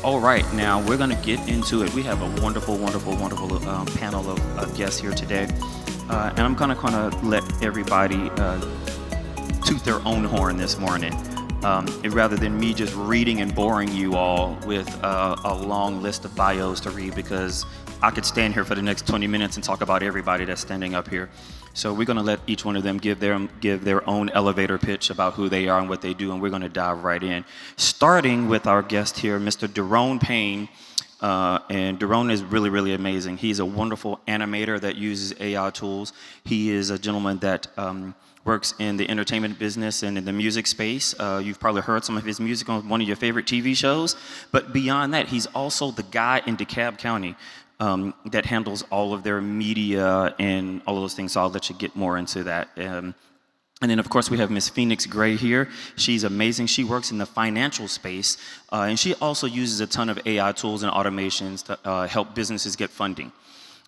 All right, now we're going to get into it. We have a wonderful panel of guests here today. And I'm going to kind of let everybody toot their own horn this morning. Rather than me just reading and boring you all with a long list of bios to read, because I could stand here for the next 20 minutes and talk about everybody that's standing up here. So we're going to let each one of them give their own elevator pitch about who they are and what they do, and we're going to dive right in. Starting with our guest here, Mr. DeRone Payne. And DeRone is really amazing. He's a wonderful animator that uses AI tools. He is a gentleman that works in the entertainment business and in the music space. You've probably heard some of his music on one of your favorite TV shows. But beyond that, he's also the guy in Cobb County that handles all of their media and all of those things. So I'll let you get more into that. And then, of course, we have Miss Phoenix Gray here. She's amazing. She works in the financial space, and she also uses a ton of AI tools and automations to help businesses get funding.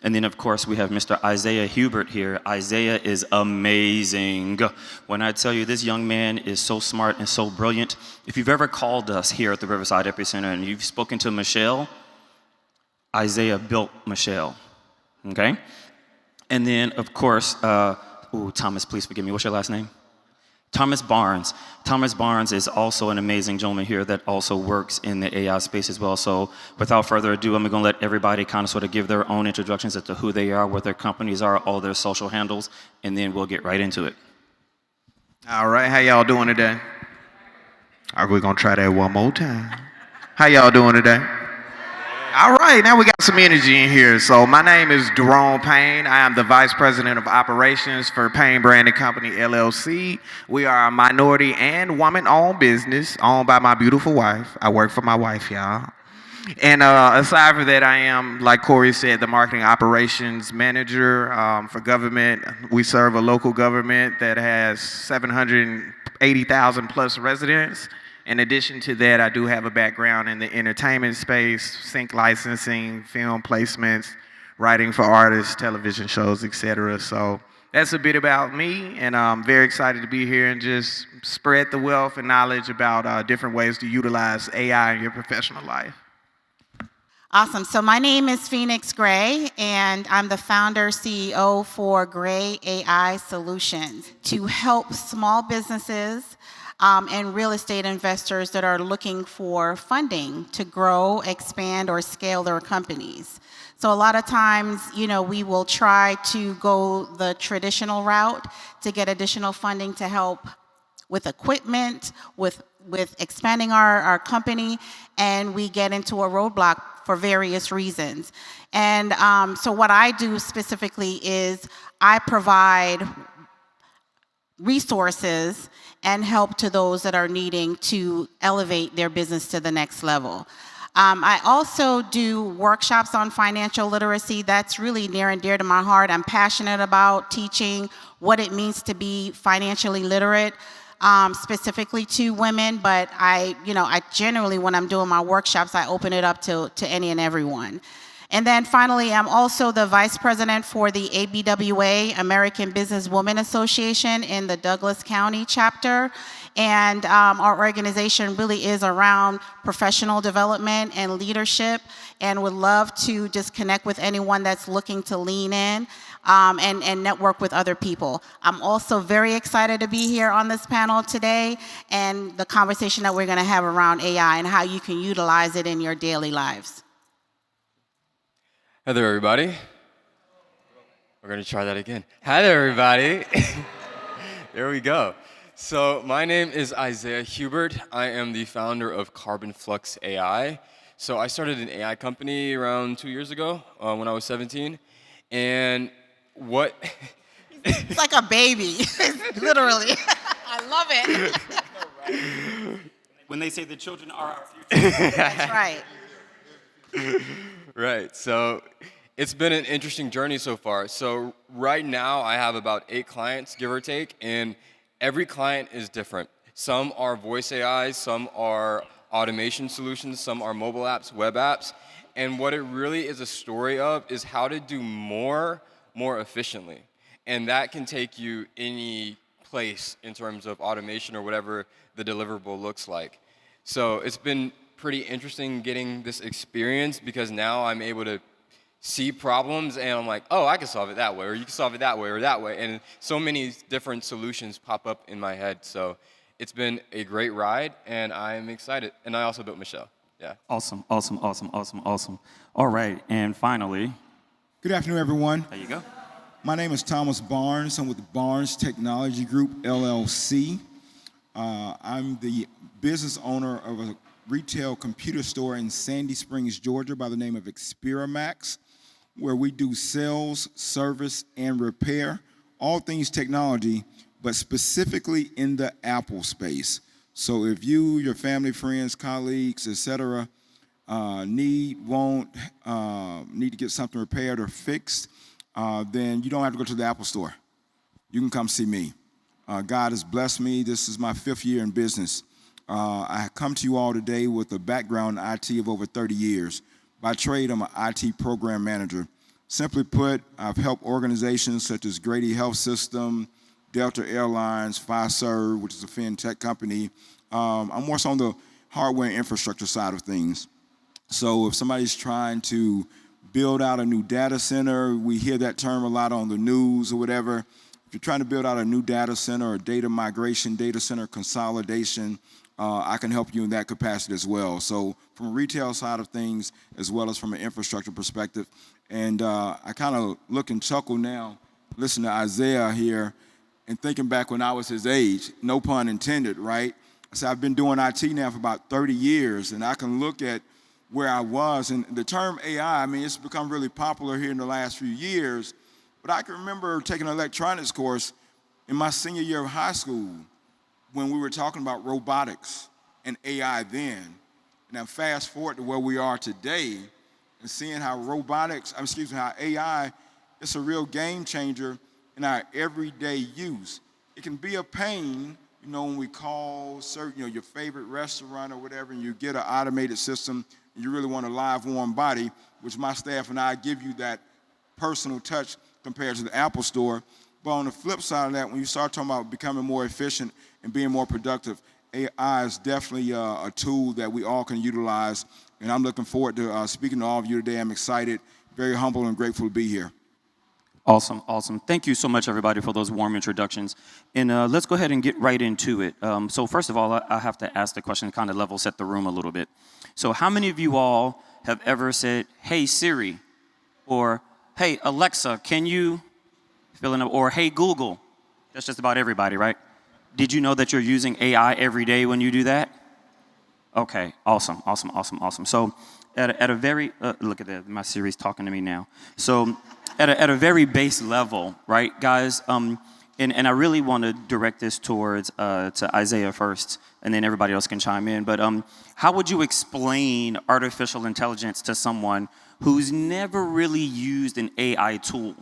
And then, of course, we have Mr. Ilsaiah Hubert here. Ilsaiah is amazing. When I tell you this young man is so smart and so brilliant, if you've ever called us here at the Riverside EpiCenter and you've spoken to Michelle, Ilsaiah built Michelle, okay? And then, of course, Thomas, please forgive me. What's your last name? Thomas Barnes. Thomas Barnes is also an amazing gentleman here that also works in the AI space as well. So without further ado, I'm going to let everybody kind of sort of give their own introductions as to who they are, what their companies are, all their social handles, and then we'll get right into it. All right, how y'all doing today? Are we going to try that one more time? How y'all doing today? All right, now we got some energy in here. So my name is DeRone Payne. I am the Vice President of Operations for Payne Branding Company, LLC. We are a minority and woman-owned business owned by my beautiful wife. I work for my wife, y'all. And aside from that, I am, like Corey said, the Marketing Operations Manager for government. We serve a local government that has 780,000 plus residents. In addition to that, I do have a background in the entertainment space, sync licensing, film placements, writing for artists, television shows, etc. So that's a bit about me, and I'm very excited to be here and just spread the wealth and knowledge about different ways to utilize AI in your professional life. Awesome. So my name is Phoenix Gray, and I'm the founder CEO for Gray AI Solutions to help small businesses and real estate investors that are looking for funding to grow, expand, or scale their companies. So a lot of times, we will try to go the traditional route to get additional funding to help with equipment, with expanding our company, and we get into a roadblock for various reasons. And so what I do specifically is I provide resources and help to those that are needing to elevate their business to the next level. I also do workshops on financial literacy. That's really near and dear to my heart. I'm passionate about teaching what it means to be financially literate, specifically to women, but I generally, when I'm doing my workshops, I open it up to any and everyone. And then finally, I'm also the vice president for the ABWA, American Businesswomen Association, in the Douglas County chapter. And our organization really is around professional development and leadership, and would love to just connect with anyone that's looking to lean in and network with other people. I'm also very excited to be here on this panel today and the conversation that we're going to have around AI and how you can utilize it in your daily lives. Hi there, everybody. We're going to try that again. Hi there, everybody. There we go. So my name is Ilsaiah Hubert. I am the founder of Flux AI. So I started an AI company around 2 years ago when I was 17. And what... It's like a baby, literally. I love it. When they say the children are our future. That's right. Right, so it's been an interesting journey so far. So right now I have about 8 clients, give or take, and every client is different. Some are voice AIs, some are automation solutions, some are mobile apps, web apps, and what it really is a story of is how to do more efficiently. And that can take you any place in terms of automation or whatever the deliverable looks like. So it's been pretty interesting getting this experience because now I'm able to see problems and I'm like, oh, I can solve it that way, or you can solve it that way or that way. And so many different solutions pop up in my head. So it's been a great ride and I'm excited. And I also built Michelle. Yeah. Awesome, awesome, awesome, awesome, awesome. All right, and finally, Good afternoon, everyone. there you go. My name is Thomas Barnes. I'm with the Barnes Technology Group, LLC. I'm the business owner of a retail computer store in Sandy Springs, Georgia by the name of Experamax, where we do sales, service, and repair, all things technology, but specifically in the Apple space. So if you, your family, friends, colleagues, etc., need to get something repaired or fixed, then you don't have to go to the Apple store. You can come see me. God has blessed me. This is my 5th year in business. I come to you all today with a background in IT of over 30 years. By trade, I'm an IT program manager. Simply put, I've helped organizations such as Grady Health System, Delta Airlines, Fiserv, which is a fintech company. I'm more so on the hardware and infrastructure side of things. So if somebody's trying to build out a new data center, we hear that term a lot on the news or whatever. If you're trying to build out a new data center or data migration, data center consolidation, I can help you in that capacity as well. So from a retail side of things, as well as from an infrastructure perspective. And I kind of look and chuckle now, listen to Isaiah here, and thinking back when I was his age, no pun intended, right? So I've been doing IT now for about 30 years, and I can look at where I was. And the term AI, I mean, it's become really popular here in the last few years, but I can remember taking an electronics course in my senior year of high school when we were talking about robotics and AI then. And now fast forward to where we are today and seeing how how AI is a real game changer in our everyday use. It can be a pain, when we call certain, your favorite restaurant or whatever, and you get an automated system, and you really want a live, warm body, which my staff and I give you that personal touch compared to the Apple Store. But on the flip side of that, when you start talking about becoming more efficient and being more productive, AI is definitely a tool that we all can utilize. And I'm looking forward to speaking to all of you today. I'm excited, very humble and grateful to be here. Awesome, awesome. Thank you so much, everybody, for those warm introductions. And let's go ahead and get right into it. So first of all, I have to ask the question to kind of level set the room a little bit. So how many of you all have ever said, hey, Siri, or hey, Alexa, can you fill in, or hey, Google? That's just about everybody, right? Did you know that you're using AI every day when you do that? Okay, awesome, awesome, awesome, awesome. So at a very, look at that, my Siri's talking to me now. So at a very base level, right, guys, and I really want to direct this towards to Isaiah first, and then everybody else can chime in. But how would you explain artificial intelligence to someone who's never really used an AI tool?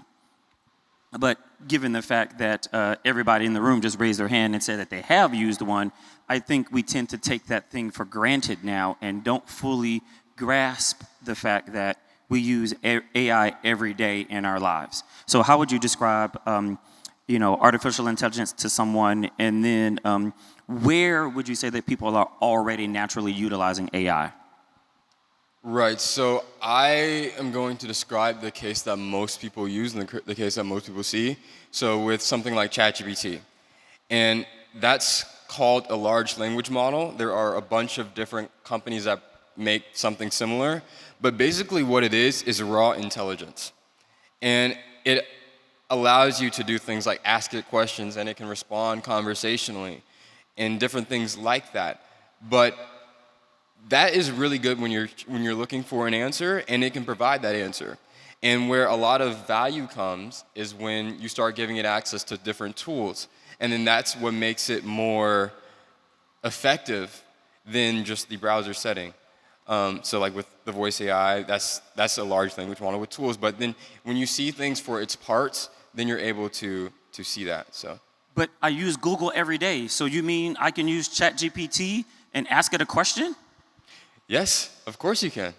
But given the fact that everybody in the room just raised their hand and said that they have used one, I think we tend to take that thing for granted now and don't fully grasp the fact that we use AI every day in our lives. So how would you describe, artificial intelligence to someone, and then where would you say that people are already naturally utilizing AI? Right, so I am going to describe the case that most people use and the case that most people see. So with something like ChatGPT. And that's called a large language model. There are a bunch of different companies that make something similar. But basically what it is raw intelligence. And it allows you to do things like ask it questions and it can respond conversationally and different things like that. But that is really good when you're looking for an answer, and it can provide that answer. And where a lot of value comes is when you start giving it access to different tools. And then that's what makes it more effective than just the browser setting. So like with the voice AI, that's a large language model with tools. But then when you see things for its parts, then you're able to see that. So. But I use Google every day. So you mean I can use ChatGPT and ask it a question? Yes, of course you can.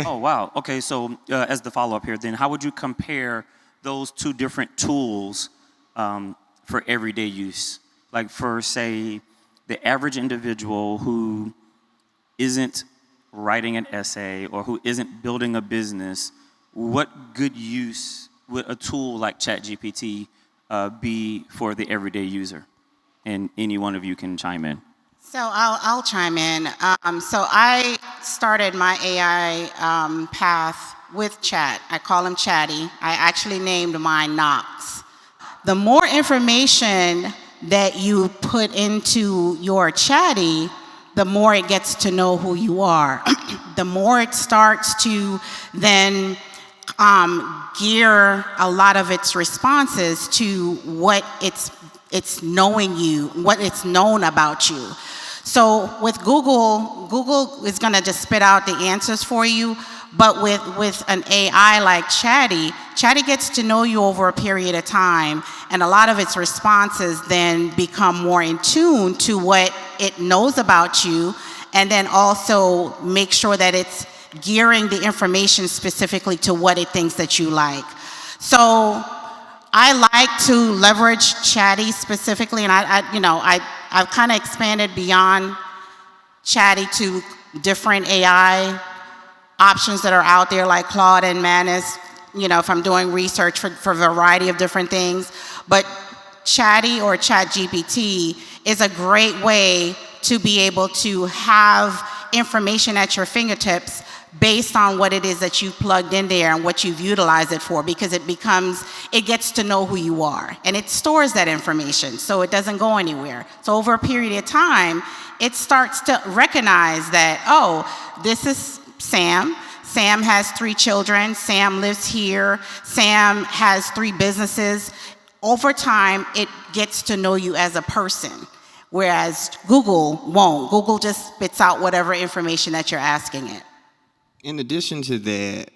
Oh, wow. Okay, so as the follow-up here, then how would you compare those two different tools for everyday use? Like for, say, the average individual who isn't writing an essay or who isn't building a business, what good use would a tool like ChatGPT be for the everyday user? And any one of you can chime in. So I'll chime in. So I started my AI path with Chat. I call him Chatty. I actually named mine Knox. The more information that you put into your Chatty, the more it gets to know who you are. The more it starts to then gear a lot of its responses to what it's knowing you, what it's known about you. So with Google is going to just spit out the answers for you, but with an AI like Chatty gets to know you over a period of time, and a lot of its responses then become more in tune to what it knows about you, and then also make sure that it's gearing the information specifically to what it thinks that you like. So I like to leverage Chatty specifically, and I've kind of expanded beyond Chatty to different AI options that are out there like Claude and Manus, if I'm doing research for a variety of different things. But Chatty or ChatGPT is a great way to be able to have information at your fingertips based on what it is that you've plugged in there and what you've utilized it for, because it gets to know who you are, and it stores that information so it doesn't go anywhere. So over a period of time, it starts to recognize that, oh, this is Sam. Sam has 3 children. Sam lives here. Sam has 3 businesses. Over time, it gets to know you as a person, whereas Google won't. Google just spits out whatever information that you're asking it. In addition to that,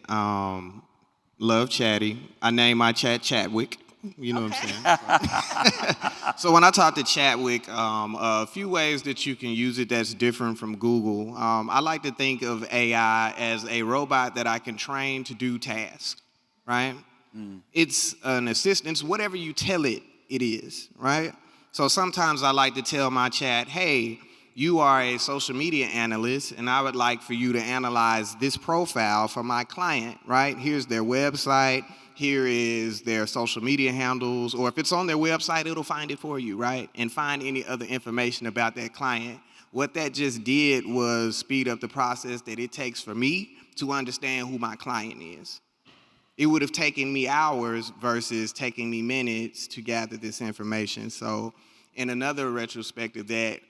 love Chatty. I name my chat Chatwick. You know what I'm saying? So when I talk to Chatwick, a few ways that you can use it that's different from Google. I like to think of AI as a robot that I can train to do tasks, right? It's an assistant, whatever you tell it, it is, right? So sometimes I like to tell my chat, hey, you are a social media analyst, and I would like for you to analyze this profile for my client, right? Here's their website, here is their social media handles, or if it's on their website, it'll find it for you, right? And find any other information about that client. What that just did was speed up the process that it takes for me to understand who my client is. It would have taken me hours versus taking me minutes to gather this information. So in another retrospective that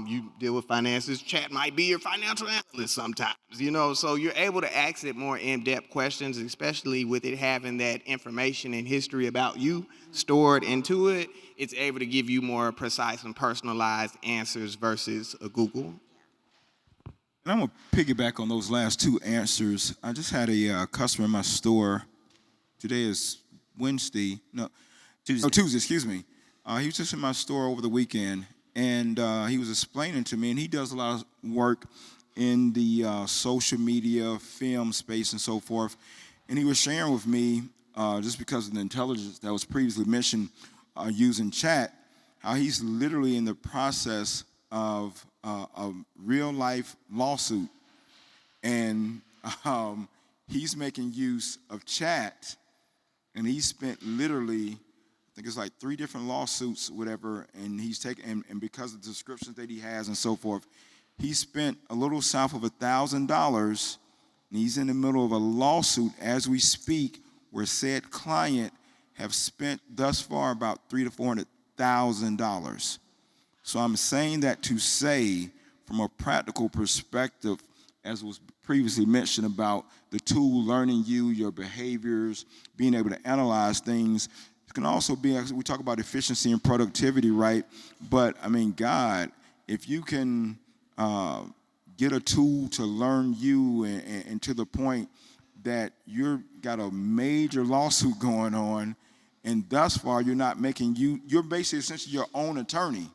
you deal with finances, Chat might be your financial analyst sometimes, so you're able to ask it more in-depth questions, especially with it having that information and history about you stored into it. It's able to give you more precise and personalized answers versus a Google. And I'm going to piggyback on those last 2 answers. I just had a customer in my store. Today is Tuesday, excuse me. He was just in my store over the weekend, and he was explaining to me, and he does a lot of work in the social media, film space, and so forth. And he was sharing with me, just because of the intelligence that was previously mentioned using Chat, how he's literally in the process of a real-life lawsuit. And he's making use of Chat, and he spent literally, I think it's like 3 different lawsuits, whatever, and he's taken, and because of the descriptions that he has and so forth, he spent a little south of $1,000, and he's in the middle of a lawsuit as we speak, where said client have spent thus far about $300,000 to $400,000. So I'm saying that to say, from a practical perspective, as was previously mentioned about the tool learning you, your behaviors, being able to analyze things. It can also be, we talk about efficiency and productivity, right? But I mean, God, if you can get a tool to learn you and to the point that you're got a major lawsuit going on, and thus far you're not making you're basically essentially your own attorney.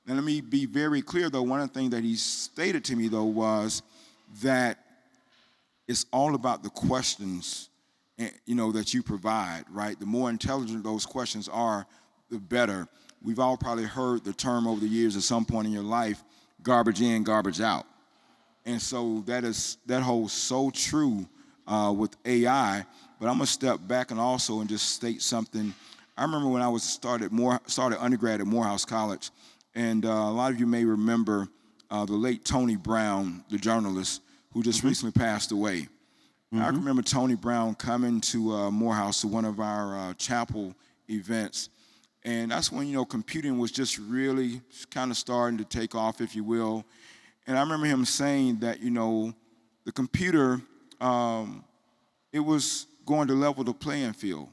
And let me be very clear, though, one of the things that he stated to me, though, was that it's all about the questions, that you provide, right? The more intelligent those questions are, the better. We've all probably heard the term over the years at some point in your life, garbage in, garbage out. And so that holds so true with AI. But I'm gonna step back and just state something. I remember when I started undergrad at Morehouse College, and a lot of you may remember the late Tony Brown, the journalist, who just recently passed away. I can remember Tony Brown coming to Morehouse to one of our chapel events, and that's when computing was just really kind of starting to take off, if you will. And I remember him saying that the computer it was going to level the playing field,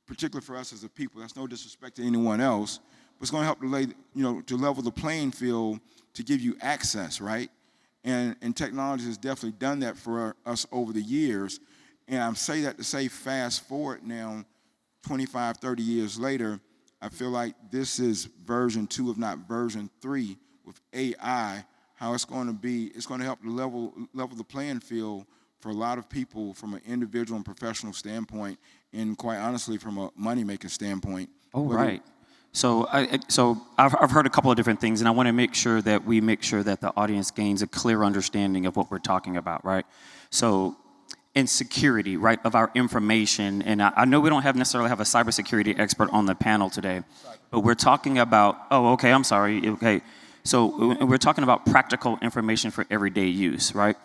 particularly for us as a people. That's no disrespect to anyone else, but it's going to help to level the playing field to give you access, right? And technology has definitely done that for us over the years. And I'm saying that to say fast forward now, 25, 30 years later, I feel like this is version 2, if not version 3, with AI, how it's going to help to level the playing field for a lot of people from an individual and professional standpoint, and quite honestly, from a money-making standpoint. Oh, right. So I've heard a couple of different things, and I want to make sure that the audience gains a clear understanding of what we're talking about, right? So in security, right, of our information, and I know we don't necessarily have a cybersecurity expert on the panel today, but we're talking about, so we're talking about practical information for everyday use, right?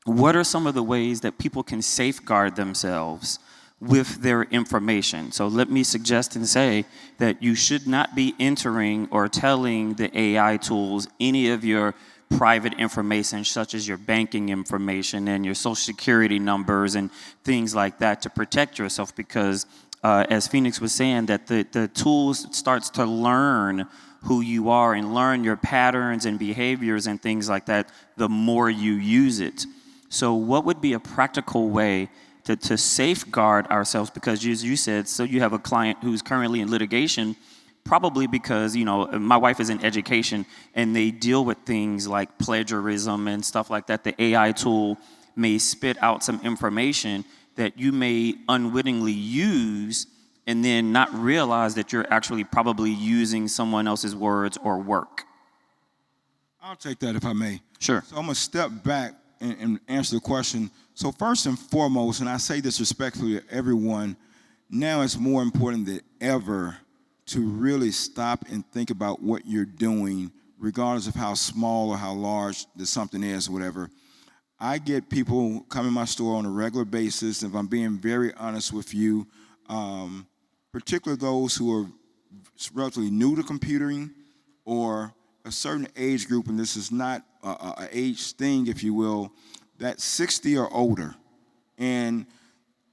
What are some of the ways that people can safeguard themselves with their information? So let me suggest and say that you should not be entering or telling the AI tools any of your private information, such as your banking information and your social security numbers and things like that, to protect yourself, because as Phoenix was saying, that the tools starts to learn who you are and learn your patterns and behaviors and things like that the more you use it. So what would be a practical way to safeguard ourselves? Because as you said, so you have a client who's currently in litigation, probably because, my wife is in education and they deal with things like plagiarism and stuff like that. The AI tool may spit out some information that you may unwittingly use and then not realize that you're actually probably using someone else's words or work. I'll take that if I may. Sure. So I'm gonna step back and answer the question. So first and foremost, and I say this respectfully to everyone, now it's more important than ever to really stop and think about what you're doing, regardless of how small or how large the something is or whatever. I get people come in my store on a regular basis, if I'm being very honest with you, particularly those who are relatively new to computing or a certain age group, and this is not an age thing, if you will, that's 60 or older. And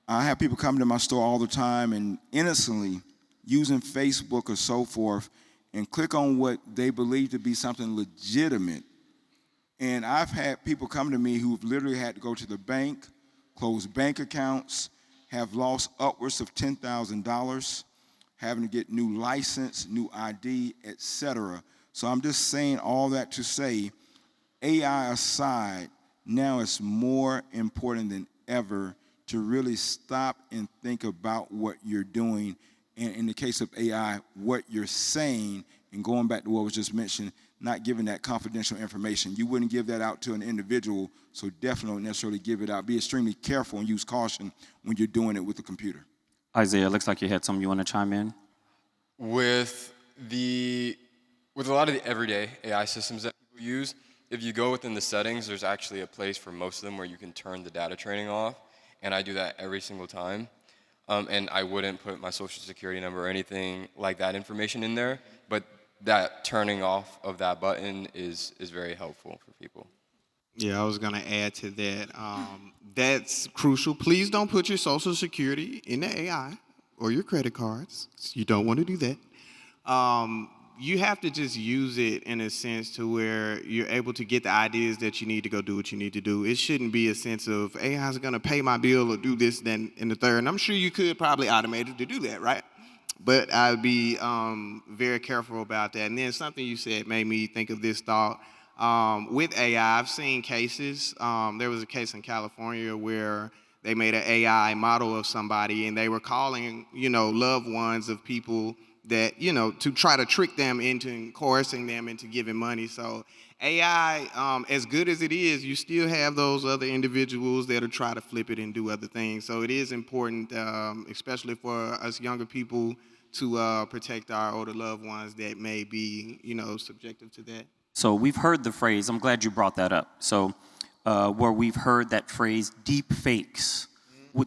I have people come to my store all the time and innocently using Facebook or so forth and click on what they believe to be something legitimate. And I've had people come to me who've literally had to go to the bank, close bank accounts, have lost upwards of $10,000, having to get new license, new ID, etc. So I'm just saying all that to say, AI aside, now it's more important than ever to really stop and think about what you're doing. And in the case of AI, what you're saying, and going back to what was just mentioned, not giving that confidential information. You wouldn't give that out to an individual, so definitely don't necessarily give it out. Be extremely careful and use caution when you're doing it with the computer. Isaiah, looks like you had something you want to chime in? With a lot of the everyday AI systems that people use, if you go within the settings, there's actually a place for most of them where you can turn the data training off, and I do that every single time. And I wouldn't put my social security number or anything like that information in there, but that turning off of that button is very helpful for people. Yeah, I was going to add to that. That's crucial. Please don't put your social security in the AI or your credit cards. You don't want to do that. You have to just use it in a sense to where you're able to get the ideas that you need to go do what you need to do. It shouldn't be a sense of AI is going to pay my bill or do this, then, and the third. And I'm sure you could probably automate it to do that, right? But I'd be very careful about that. And then something you said made me think of this thought. With AI, I've seen cases. There was a case in California where they made an AI model of somebody, and they were calling, loved ones of people that, to try to trick them into coercing them into giving money. So AI, as good as it is, you still have those other individuals that'll try to flip it and do other things. So it is important, especially for us younger people, to protect our older loved ones that may be, subjective to that. So we've heard the phrase, I'm glad you brought that up. So where we've heard that phrase, deep fakes.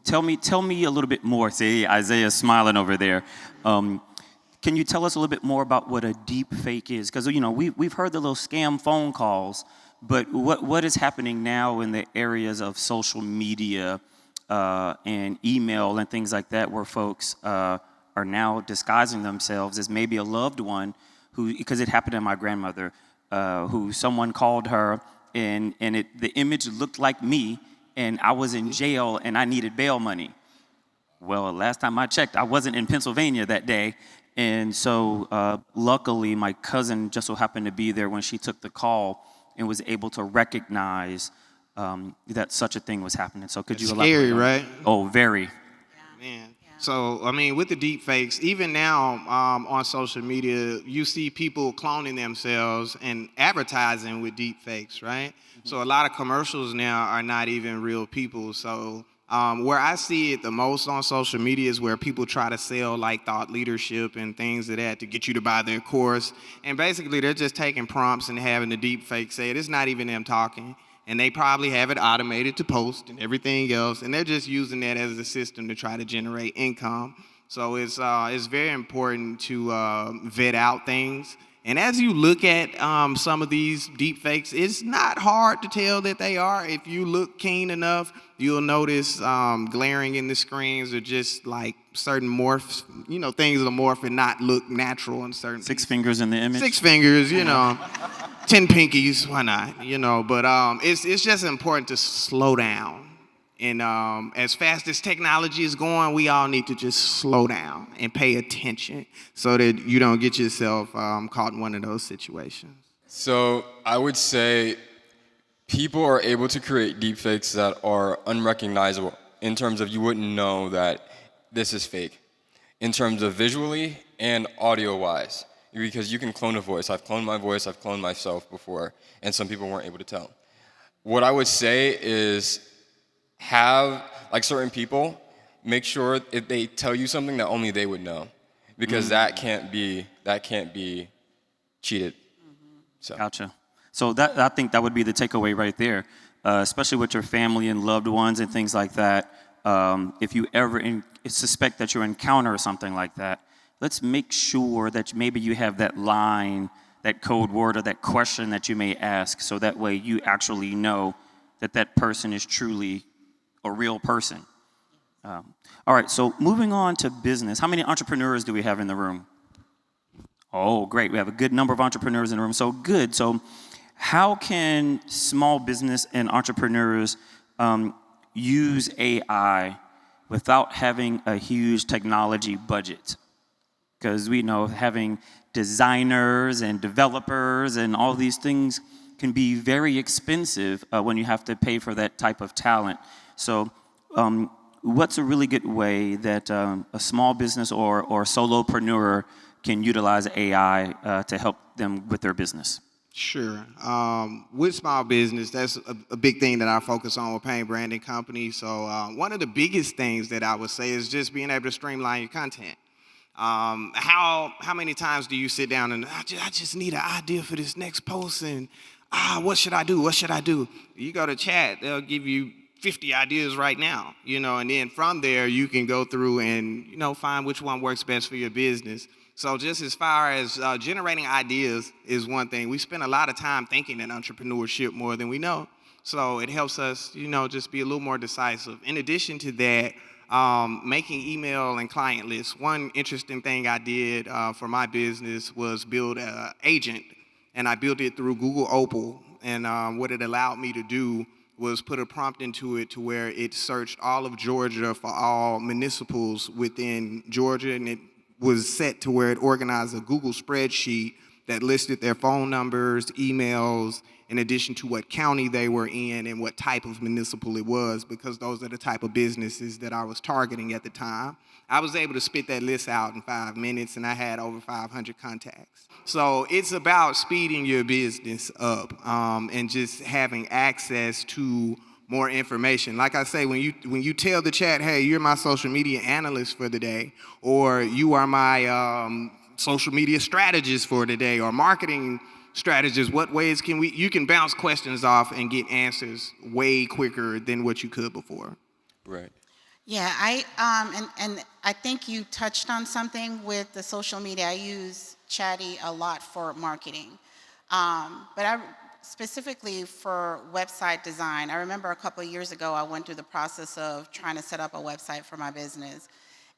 Tell me a little bit more. See, Isaiah's smiling over there. Can you tell us a little bit more about what a deep fake is? Because, we've heard the little scam phone calls, but what is happening now in the areas of social media and email and things like that, where folks are now disguising themselves as maybe a loved one because it happened to my grandmother, who someone called her and the image looked like me, and I was in jail and I needed bail money. Well, last time I checked, I wasn't in Pennsylvania that day. And so luckily, my cousin just so happened to be there when she took the call and was able to recognize that such a thing was happening. So could you elaborate? Scary, right? Oh, very. Man. So, with the deep fakes, even now on social media, you see people cloning themselves and advertising with deep fakes, right? So a lot of commercials now are not even real people. So where I see it the most on social media is where people try to sell like thought leadership and things of that to get you to buy their course. And basically they're just taking prompts and having the deep fake say it. It's not even them talking. And they probably have it automated to post and everything else. And they're just using that as a system to try to generate income. So it's very important to vet out things. And as you look at some of these deep fakes, it's not hard to tell that they are. If you look keen enough, you'll notice glaring in the screens are just like certain morphs, things that morph and not look natural in certain Six fingers in the image? 6 fingers, 10 pinkies, why not? But it's just important to slow down. And as fast as technology is going, we all need to just slow down and pay attention so that you don't get yourself caught in one of those situations. So I would say people are able to create deepfakes that are unrecognizable in terms of you wouldn't know that this is fake, in terms of visually and audio-wise, because you can clone a voice. I've cloned my voice, I've cloned myself before, and some people weren't able to tell. What I would say is have, like certain people, make sure if they tell you something that only they would know, because that can't be cheated. So. Gotcha. So I think that would be the takeaway right there, especially with your family and loved ones and things like that. If you ever suspect that you encounter something like that, let's make sure that maybe you have that line, that code word, or that question that you may ask, so that way you actually know that that person is truly a real person. All right, so moving on to business. How many entrepreneurs do we have in the room? Oh, great. We have a good number of entrepreneurs in the room. So good. So how can small business and entrepreneurs use AI without having a huge technology budget? Because we know having designers and developers and all these things can be very expensive when you have to pay for that type of talent. So what's a really good way that a small business or solopreneur can utilize AI to help them with their business? Sure. With small business, that's a big thing that I focus on with Payne Branding Company. So one of the biggest things that I would say is just being able to streamline your content. How many times do you sit down and I just need an idea for this next post and what should I do? What should I do? You go to chat, they'll give you 50 ideas right now, and then from there you can go through and, find which one works best for your business. So just as far as generating ideas is one thing. We spend a lot of time thinking in entrepreneurship more than we know. So it helps us, just be a little more decisive. In addition to that, making email and client lists. One interesting thing I did for my business was build an agent, and I built it through Google Opal. And what it allowed me to do was put a prompt into it to where it searched all of Georgia for all municipals within Georgia, and it was set to where it organized a Google spreadsheet that listed their phone numbers, emails, in addition to what county they were in and what type of municipal it was, because those are the type of businesses that I was targeting at the time. I was able to spit that list out in 5 minutes, and I had over 500 contacts. So it's about speeding your business up and just having access to more information. Like I say, when you tell the chat, hey, you're my social media analyst for the day, or you are my social media strategist for today, or marketing strategist, what ways can you can bounce questions off and get answers way quicker than what you could before. Right. Yeah, and I think you touched on something with the social media. I use Chatty a lot for marketing, but specifically for website design. I remember a couple of years ago, I went through the process of trying to set up a website for my business,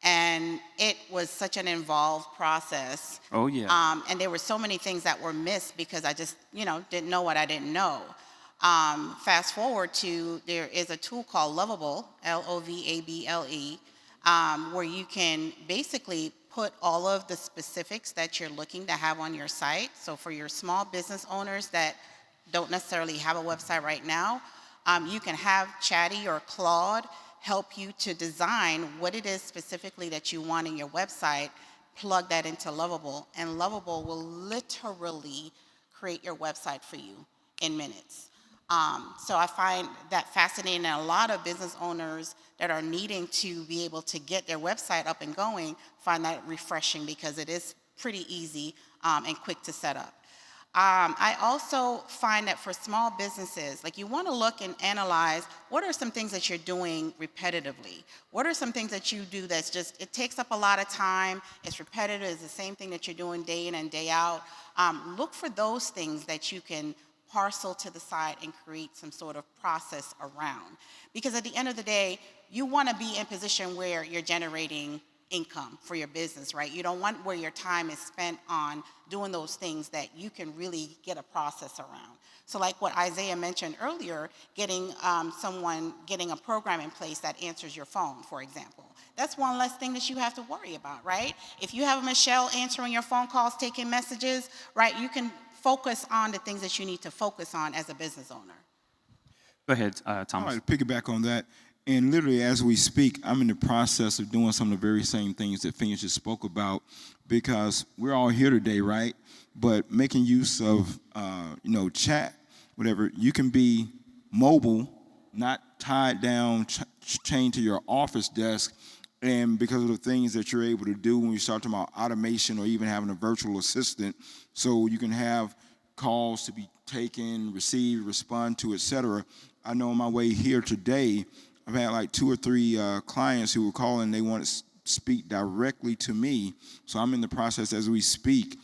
and it was such an involved process. Oh, yeah. And there were so many things that were missed because I just, didn't know what I didn't know. Fast forward to, there is a tool called Lovable, Lovable, where you can basically put all of the specifics that you're looking to have on your site. So for your small business owners that don't necessarily have a website right now, you can have Chatty or Claude help you to design what it is specifically that you want in your website, plug that into Lovable, and Lovable will literally create your website for you in minutes. So I find that fascinating, and a lot of business owners that are needing to be able to get their website up and going find that refreshing because it is pretty easy and quick to set up. I also find that for small businesses, like you want to look and analyze what are some things that you're doing repetitively? What are some things that you do that's just, it takes up a lot of time, it's repetitive, it's the same thing that you're doing day in and day out. Look for those things that you can parcel to the side and create some sort of process around. Because at the end of the day, you want to be in a position where you're generating income for your business, right? You don't want where your time is spent on doing those things that you can really get a process around. So like what Isaiah mentioned earlier, getting a program in place that answers your phone, for example. That's one less thing that you have to worry about, right? If you have a Michelle answering your phone calls, taking messages, right, you can focus on the things that you need to focus on as a business owner. Go ahead, Thomas. All right, to piggyback on that, and literally as we speak, I'm in the process of doing some of the very same things that Phineas just spoke about, because we're all here today, right? But making use of, chat, whatever, you can be mobile, not tied down, chained to your office desk, and because of the things that you're able to do when you start talking about automation or even having a virtual assistant, so you can have calls to be taken, received, respond to, etc. I know on my way here today, I've had like 2 or 3 clients who were calling, they want to speak directly to me. So I'm in the process as we speak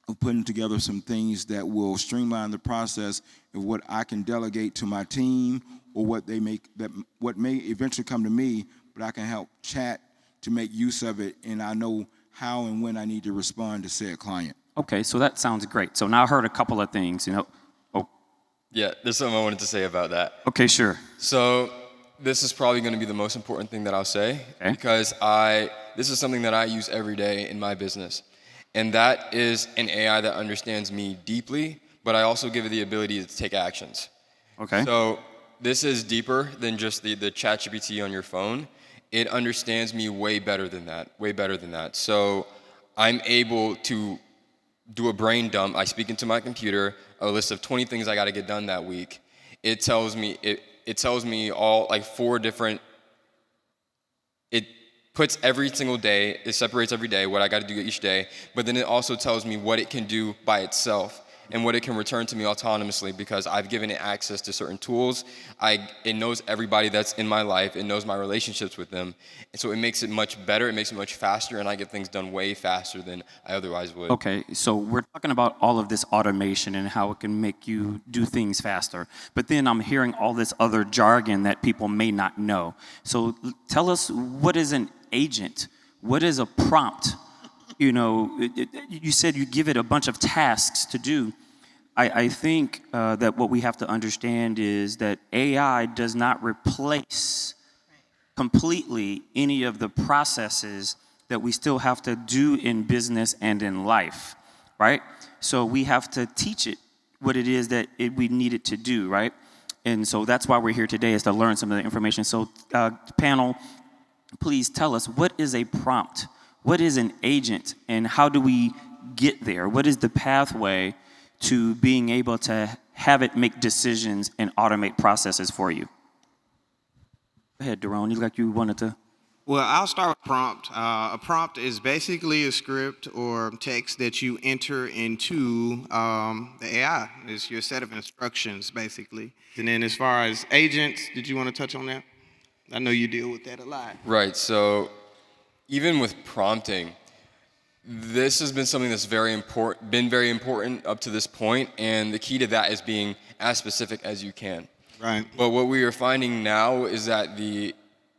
of putting together some things that will streamline the process of what I can delegate to my team, or what may eventually come to me, but I can help chat to make use of it, and I know how and when I need to respond to said client. Okay, so that sounds great. So now I heard a couple of things, Oh. Yeah, there's something I wanted to say about that. Okay, sure. So this is probably going to be the most important thing that I'll say, okay, because this is something that I use every day in my business. And that is an AI that understands me deeply, but I also give it the ability to take actions. Okay. So this is deeper than just the ChatGPT on your phone. It understands me way better than that. So I'm able to do a brain dump. I speak into my computer a list of 20 things I got to get done that week. It tells me all like 4 different. It puts every single day. It separates every day what I got to do each day. But then it also tells me what it can do by itself and what it can return to me autonomously, because I've given it access to certain tools. It knows everybody that's in my life. It knows my relationships with them. And so it makes it much better. It makes it much faster, and I get things done way faster than I otherwise would. Okay, so we're talking about all of this automation and how it can make you do things faster. But then I'm hearing all this other jargon that people may not know. So tell us, what is an agent? What is a prompt? You said you give it a bunch of tasks to do. I think that what we have to understand is that AI does not replace completely any of the processes that we still have to do in business and in life, right? So we have to teach it what it is that we need it to do, right? And so that's why we're here today, is to learn some of the information. So panel, please tell us, what is a prompt? What is an agent, and how do we get there? What is the pathway to being able to have it make decisions and automate processes for you? Go ahead, DeRone. You look like you wanted to. Well, I'll start with prompt. A prompt is basically a script or text that you enter into the AI. It's your set of instructions, basically. And then as far as agents, did you want to touch on that? I know you deal with that a lot. Right, so even with prompting, this has been something that's very important up to this point, and the key to that is being as specific as you can. Right. But what we are finding now is that the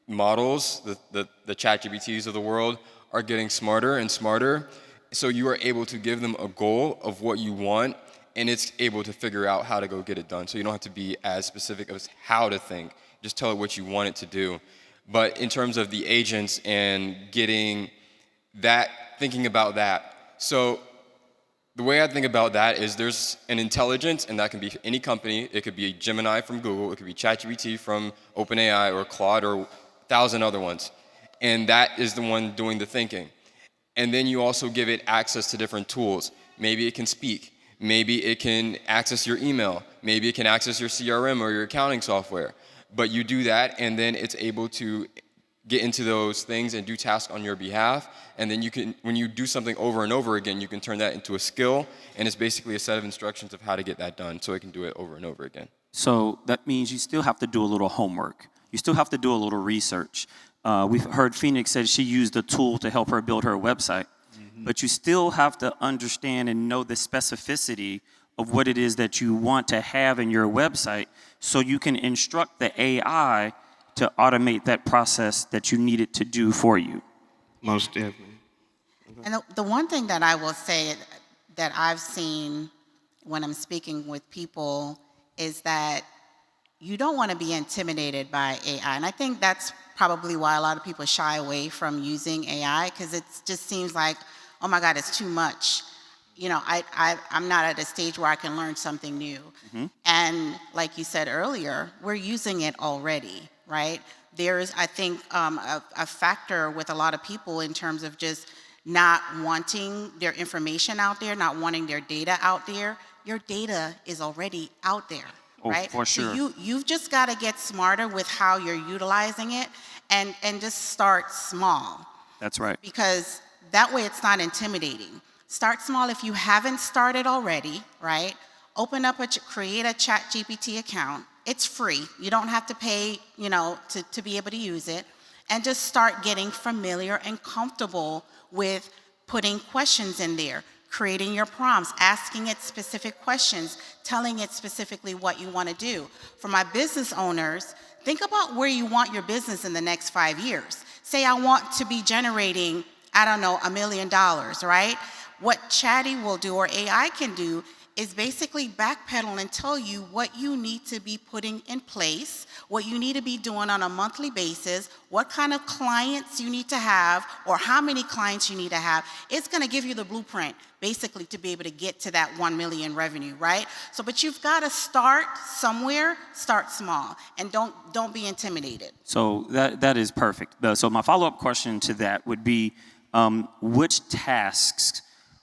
models, the ChatGPTs of the world, are getting smarter and smarter. So you are able to give them a goal of what you want, and it's able to figure out how to go get it done. So you don't have to be as specific as how to think. Just tell it what you want it to do. But in terms of the agents and getting that, thinking about that. So the way I think about that is there's an intelligence, and that can be any company. It could be Gemini from Google. It could be ChatGPT from OpenAI or Claude or 1,000 other ones. And that is the one doing the thinking. And then you also give it access to different tools. Maybe it can speak. Maybe it can access your email. Maybe it can access your CRM or your accounting software. But you do that, and then it's able to get into those things and do tasks on your behalf. And then you can, when you do something over and over again, you can turn that into a skill, and it's basically a set of instructions of how to get that done so it can do it over and over again. So that means you still have to do a little homework. You still have to do a little research. We've heard Phoenix said she used a tool to help her build her website. But you still have to understand and know the specificity of what it is that you want to have in your website, so you can instruct the AI to automate that process that you need it to do for you. Most definitely. And the one thing that I will say that I've seen when I'm speaking with people is that you don't want to be intimidated by AI. And I think that's probably why a lot of people shy away from using AI, because it just seems like, oh my God, it's too much. You know, I'm not at a stage where I can learn something new. And like you said earlier, we're using it already, right? There's, I think, a factor with a lot of people in terms of just not wanting their information out there, not wanting their data out there. Your data is already out there, right? For sure. So you've just got to get smarter with how you're utilizing it, and just start small. That's right. Because that way it's not intimidating. Start small if you haven't started already, right? Open up create a ChatGPT account. It's free. You don't have to pay, to be able to use it. And just start getting familiar and comfortable with putting questions in there, creating your prompts, asking it specific questions, telling it specifically what you want to do. For my business owners, think about where you want your business in the next 5 years. Say I want to be generating, $1 million, right? What Chatty will do, or AI can do, is basically backpedal and tell you what you need to be putting in place, what you need to be doing on a monthly basis, what kind of clients you need to have, or how many clients you need to have. It's going to give you the blueprint, basically, to be able to get to that 1 million revenue, right? So, but you've got to start somewhere, start small, and don't be intimidated. So that is perfect. So my follow-up question to that would be, which tasks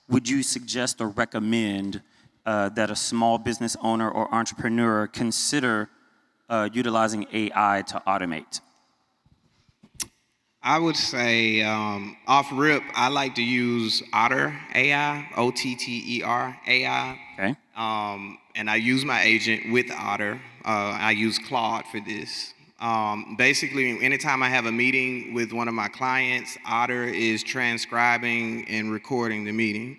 would you suggest or recommend that a small business owner or entrepreneur consider utilizing AI to automate? I would say off rip, I like to use Otter AI, OTTER AI. Okay. And I use my agent with Otter. I use Claude for this. Basically, anytime I have a meeting with one of my clients, Otter is transcribing and recording the meeting.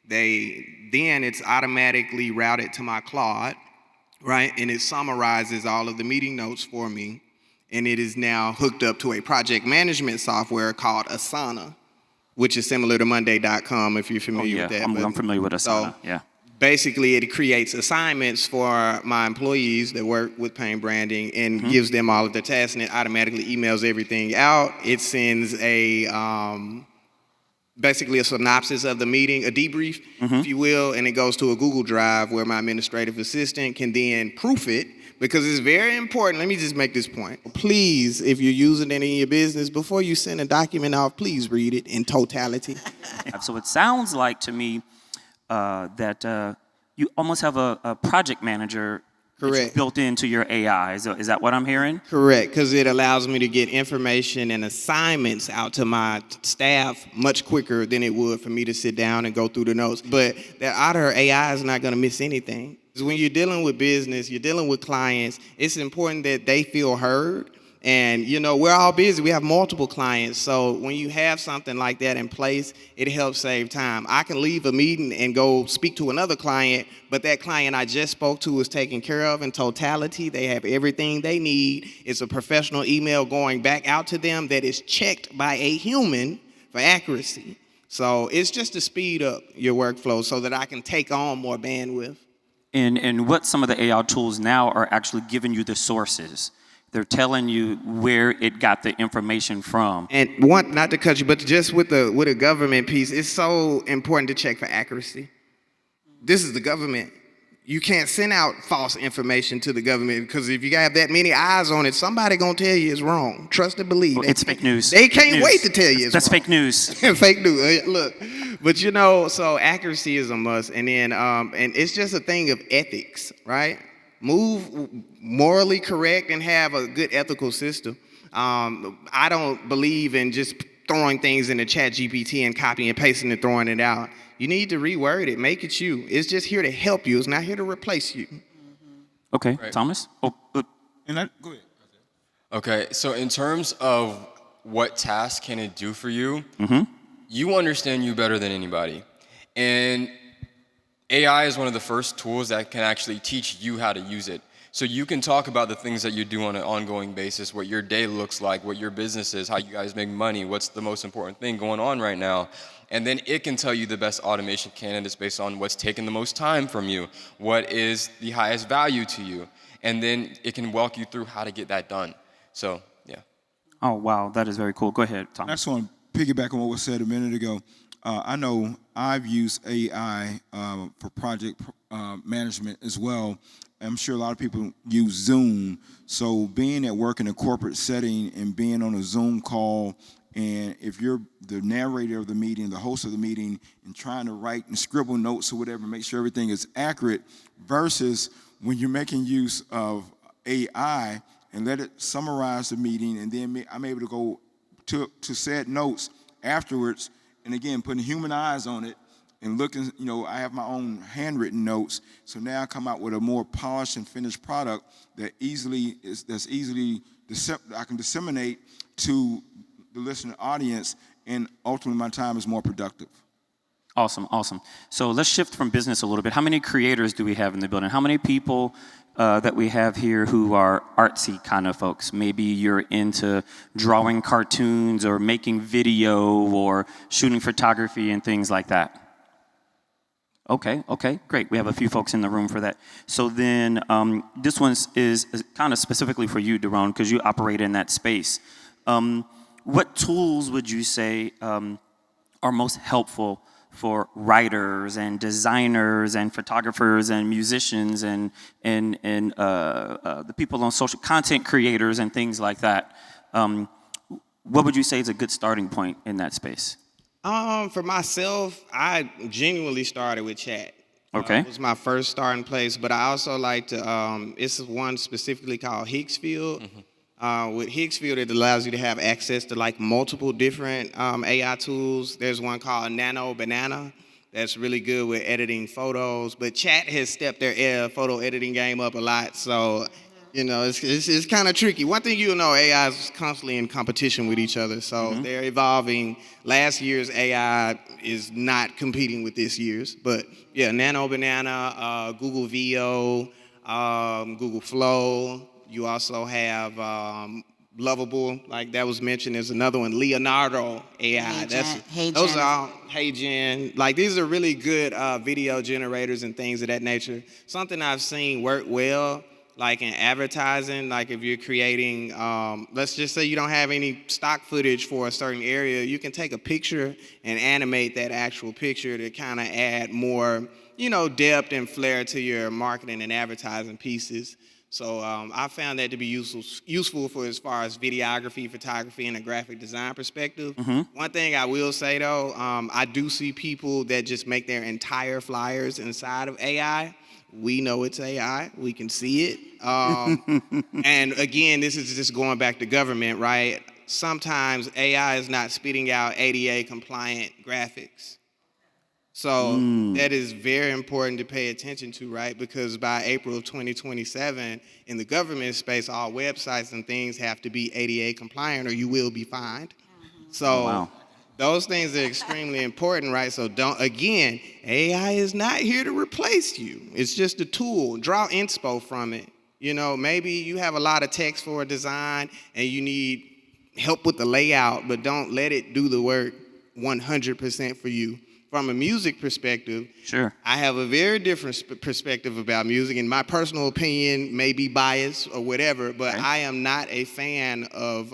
Then it's automatically routed to my Claude, right? And it summarizes all of the meeting notes for me. And it is now hooked up to a project management software called Asana, which is similar to Monday.com if you're familiar with that. I'm familiar with Asana, yeah. Basically, it creates assignments for my employees that work with Payne branding and gives them all of their tasks, and it automatically emails everything out. It sends a basically a synopsis of the meeting, a debrief, if you will, and it goes to a Google Drive where my administrative assistant can then proof it, because it's very important. Let me just make this point. Please, if you're using it in your business, before you send a document off, please read it in totality. So it sounds like to me that you almost have a project manager that you Correct. built into your AI. Is that what I'm hearing? Correct, because it allows me to get information and assignments out to my staff much quicker than it would for me to sit down and go through the notes. But that outer AI is not going to miss anything. Because when you're dealing with business, you're dealing with clients, it's important that they feel heard. And, you know, we're all busy. We have multiple clients. So when you have something like that in place, it helps save time. I can leave a meeting and go speak to another client, but that client I just spoke to is taken care of in totality. They have everything they need. It's a professional email going back out to them that is checked by a human for accuracy. So it's just to speed up your workflow so that I can take on more bandwidth. And what some of the AI tools now are actually giving you the sources. They're telling you where it got the information from. And one, not to cut you, but just with a government piece, it's so important to check for accuracy. This is the government. You can't send out false information to the government, because if you have that many eyes on it, somebody gonna tell you it's wrong. Trust and believe. Well, it's fake news. They can't Fake wait news. to tell you it's That's wrong. fake news. Fake news. Look, but you know, so accuracy is a must, and then and it's just a thing of ethics, right? Move morally correct and have a good ethical system. I don't believe in just throwing things in the chat GPT and copying and pasting and throwing it out. You need to reword it, make it you. It's just here to help you. It's not here to replace you. Okay, Right. Thomas? And go ahead. Okay, so in terms of what task can it do for you, you understand you better than anybody. And AI is one of the first tools that can actually teach you how to use it. So you can talk about the things that you do on an ongoing basis, what your day looks like, what your business is, how you guys make money, what's the most important thing going on right now. And then it can tell you the best automation candidates based on what's taking the most time from you, what is the highest value to you. And then it can walk you through how to get that done. So, yeah. Oh, wow, that is very cool. Go ahead, I Thomas. just want to piggyback on what was said a minute ago. I know I've used AI for project management as well. I'm sure a lot of people use Zoom. So being at work in a corporate setting and being on a Zoom call, and if you're the narrator of the meeting, the host of the meeting, and trying to write and scribble notes or whatever, make sure everything is accurate, versus when you're making use of AI and let it summarize the meeting, and then I'm able to go to said notes afterwards, and again, putting human eyes on it and looking, you know, I have my own handwritten notes, so now I come out with a more polished and finished product that I can disseminate to the listening audience, and ultimately my time is more productive. Awesome, awesome. So let's shift from business a little bit. How many creators do we have in the building? How many people that we have here who are artsy kind of folks? Maybe you're into drawing cartoons or making video or shooting photography and things like that. Okay, great. We have a few folks in the room for that. So then this one is kind of specifically for you, DeRone, because you operate in that space. What tools would you say are most helpful for writers and designers and photographers and musicians and the people on social content creators and things like that? What would you say is a good starting point in that space? For myself, I genuinely started with chat. Okay. It was my first starting place, but I also like to, it's one specifically called Higgsfield. With Higgsfield, it allows you to have access to like multiple different AI tools. There's one called Nano Banana that's really good with editing photos, but chat has stepped their photo editing game up a lot, so you know, it's kind of tricky. One thing you'll know, AI is constantly in competition with each other, so they're evolving. Last year's AI is not competing with this year's, but yeah, Nano Banana, Google VO, Google Flow. You also have Lovable, like that was mentioned. There's another one, Leonardo AI. Those are all HeyGen. Like these are really good video generators and things of that nature. Something I've seen work well like in advertising, like if you're creating, let's just say you don't have any stock footage for a certain area, you can take a picture and animate that actual picture to kind of add more, depth and flair to your marketing and advertising pieces. So I found that to be useful for as far as videography, photography, and a graphic design perspective. One thing I will say though, I do see people that just make their entire flyers inside of AI. We know it's AI. We can see it. And again, this is just going back to government, right? Sometimes AI is not spitting out ADA compliant graphics. So that is very important to pay attention to, right? Because by April of 2027, in the government space, all websites and things have to be ADA compliant or you will be fined. So those things are extremely important, right? So AI is not here to replace you. It's just a tool. Draw inspo from it. Maybe you have a lot of text for a design and you need help with the layout, but don't let it do the work 100% for you. From a music perspective, Sure. I have a very different perspective about music, and my personal opinion may be biased or whatever, but I am not a fan of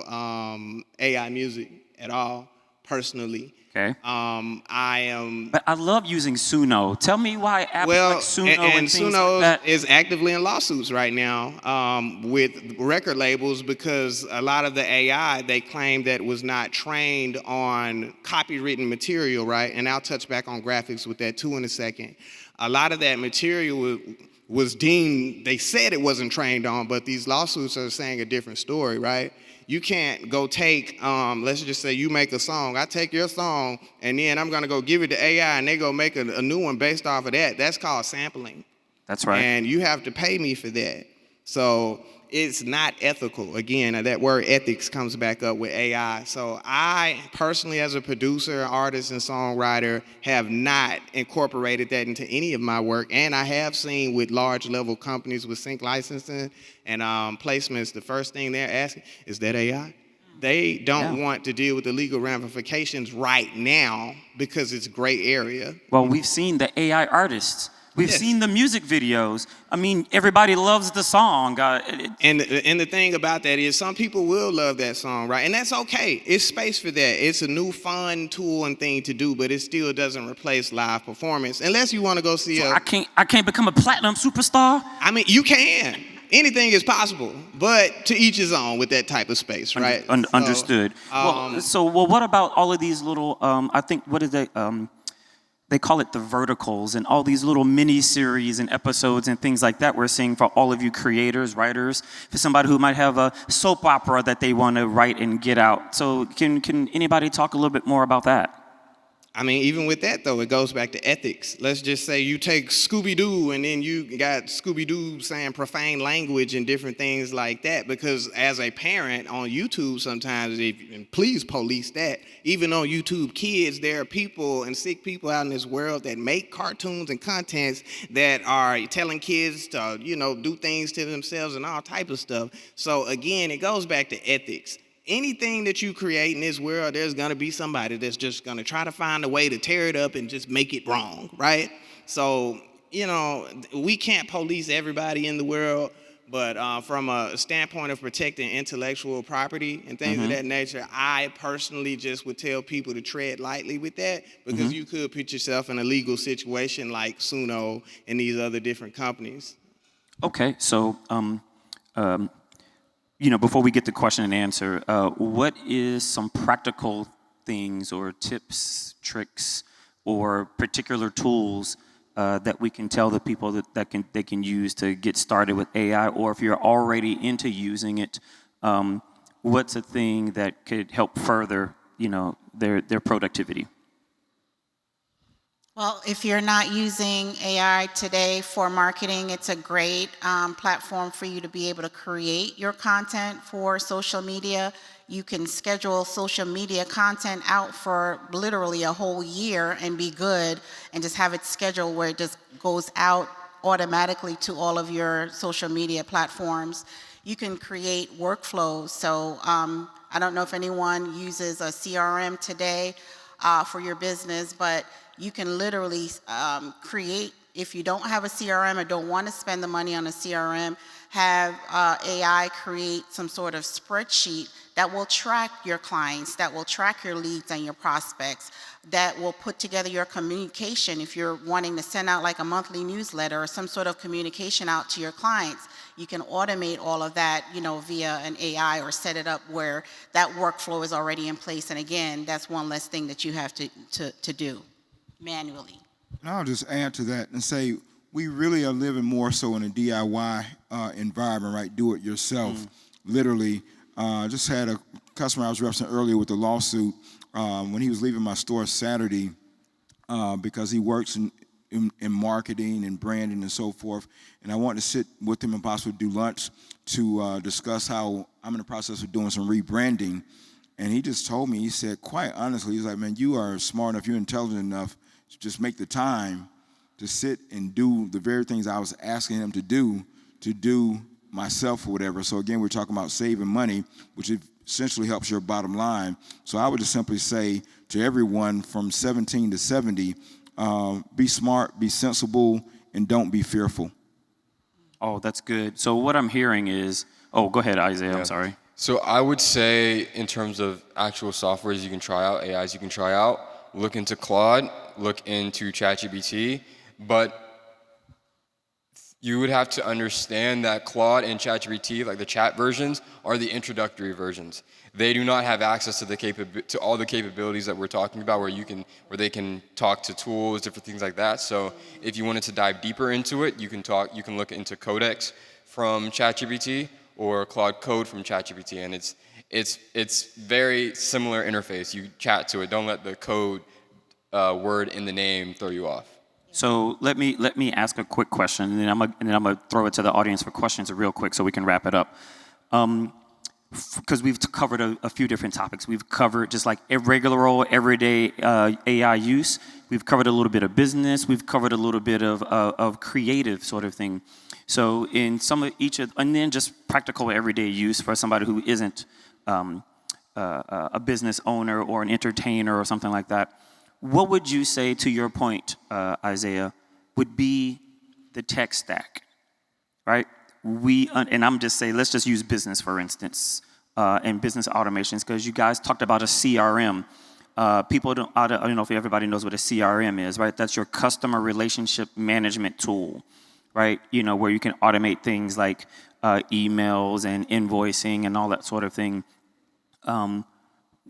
AI music at all, personally. Okay. I am. But I love using Suno. Tell me why apps like Suno and things Suno like that. is actively in lawsuits right now with record labels because a lot of the AI they claim that was not trained on copywritten material, right? And I'll touch back on graphics with that too in a second. A lot of that material was deemed, they said it wasn't trained on, but these lawsuits are saying a different story, right? You can't go take, let's just say you make a song. I take your song, and then I'm going to go give it to AI, and they go make a new one based off of that. That's called sampling. That's right. And you have to pay me for that. So it's not ethical. Again, that word ethics comes back up with AI. So I personally, as a producer, artist, and songwriter, have not incorporated that into any of my work. And I have seen with large level companies with sync licensing and placements, the first thing they're asking, is that AI? They don't want to deal with the legal ramifications right now because it's gray area. Well, we've seen the AI artists. We've seen the music videos. I mean, everybody loves the song. And the thing about that is some people will love that song, right? And that's okay. It's space for that. It's a new fun tool and thing to do, but it still doesn't replace live performance. Unless you want to go see I can't become a platinum superstar? I mean, you can. Anything is possible, but to each his own with that type of space, right? Understood. Well, what about all of these little, I think, what is they call it the verticals and all these little mini series and episodes and things like that we're seeing for all of you creators, writers, for somebody who might have a soap opera that they want to write and get out. So can anybody talk a little bit more about that? I mean, even with that, though, it goes back to ethics. Let's just say you take Scooby-Doo and then you got Scooby-Doo saying profane language and different things like that. Because as a parent on YouTube sometimes, and please police that, even on YouTube Kids, there are people and sick people out in this world that make cartoons and contents that are telling kids to, do things to themselves and all type of stuff. So again, it goes back to ethics. Anything that you create in this world, there's going to be somebody that's just going to try to find a way to tear it up and just make it wrong, right? So, we can't police everybody in the world, but from a standpoint of protecting intellectual property and things of that nature, I personally just would tell people to tread lightly with that because you could put yourself in a legal situation like Suno and these other different companies. Okay, so before we get to question and answer, what is some practical things or tips, tricks, or particular tools that we can tell the people that they can use to get started with AI? Or if you're already into using it, what's a thing that could help further, their productivity? Well, if you're not using AI today for marketing, it's a great platform for you to be able to create your content for social media. You can schedule social media content out for literally a whole year and be good and just have it scheduled where it just goes out automatically to all of your social media platforms. You can create workflows. So I don't know if anyone uses a CRM today for your business, but you can literally create, if you don't have a CRM or don't want to spend the money on a CRM, have AI create some sort of spreadsheet that will track your clients, that will track your leads and your prospects, that will put together your communication. If you're wanting to send out like a monthly newsletter or some sort of communication out to your clients, you can automate all of that, via an AI, or set it up where that workflow is already in place. And again, that's one less thing that you have to do manually. And I'll just add to that and say we really are living more so in a DIY environment, right? Do it yourself, literally. Just had a customer I was representing earlier with a lawsuit when he was leaving my store Saturday because he works in marketing and branding and so forth. And I wanted to sit with him and possibly do lunch to discuss how I'm in the process of doing some rebranding. And he just told me, he said, quite honestly, he's like, man, you are smart enough, you're intelligent enough to just make the time to sit and do the very things I was asking him to do myself or whatever. So again, we're talking about saving money, which essentially helps your bottom line. So I would just simply say to everyone from 17 to 70, be smart, be sensible, and don't be fearful. Oh, that's good. So what I'm hearing is, oh, go ahead, Isaiah, I'm sorry. So I would say in terms of actual softwares you can try out, AIs you can try out, look into Claude, look into ChatGPT, but you would have to understand that Claude and ChatGPT, like the chat versions, are the introductory versions. They do not have access to all the capabilities that we're talking about, where they can talk to tools, different things like that. So if you wanted to dive deeper into it, you can look into Codex from ChatGPT or Claude Code from ChatGPT, and it's very similar interface. You chat to it. Don't let the code word in the name throw you off. So let me ask a quick question, and then I'm gonna throw it to the audience for questions real quick so we can wrap it up. Because we've covered a few different topics. We've covered just like regular old everyday AI use. We've covered a little bit of business. We've covered a little bit of creative sort of thing. So in and then just practical everyday use for somebody who isn't a business owner or an entertainer or something like that. What would you say, to your point, Isaiah, would be the tech stack, right? And I'm just saying, let's just use business, for instance, and business automations, because you guys talked about a CRM. I don't know if everybody knows what a CRM is, right? That's your customer relationship management tool, right? Where you can automate things like emails and invoicing and all that sort of thing.